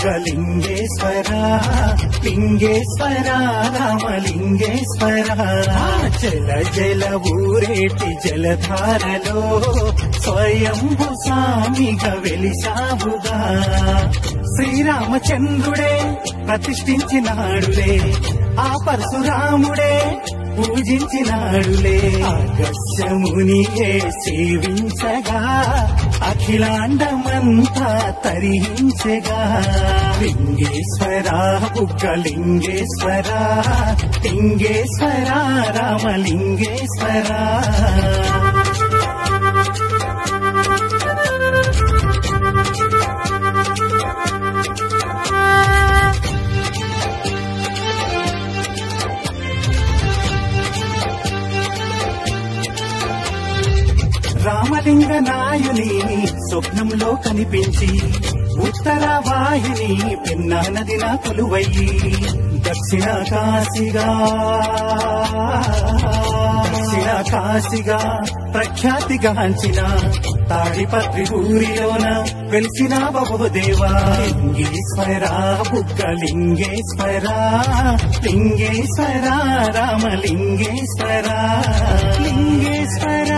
బుగ్గలింగేశ్వర లింగేశ్వర రామలింగేశ్వర జల జల ఊరేటి జలధారలో స్వయంభు స్వామిగా వెలిసావుగా శ్రీరామచంద్రుడే ప్రతిష్ఠించినాడులే ఆ పరశురాముడే పూజించినాడులే అగస్యమునియే సేవించగా అఖిలాండమంతా తరించగా లింగేశ్వర బుగ్గలింగేశ్వర లింగేశ్వర రామలింగేశ్వర రామలింగ నాయుని స్వప్నంలో కనిపించి ఉత్తర వాహిని పెన్నా నదిన కొలువయ్యి దక్షిణ కాశీగా ప్రఖ్యాతిగాంచిన తాడిపత్రి ఊరిలోన వెలిసిన బహుదేవా లింగేశ్వర బుగ్గలింగేశ్వర లింగేశ్వర రామలింగేశ్వర లింగేశ్వర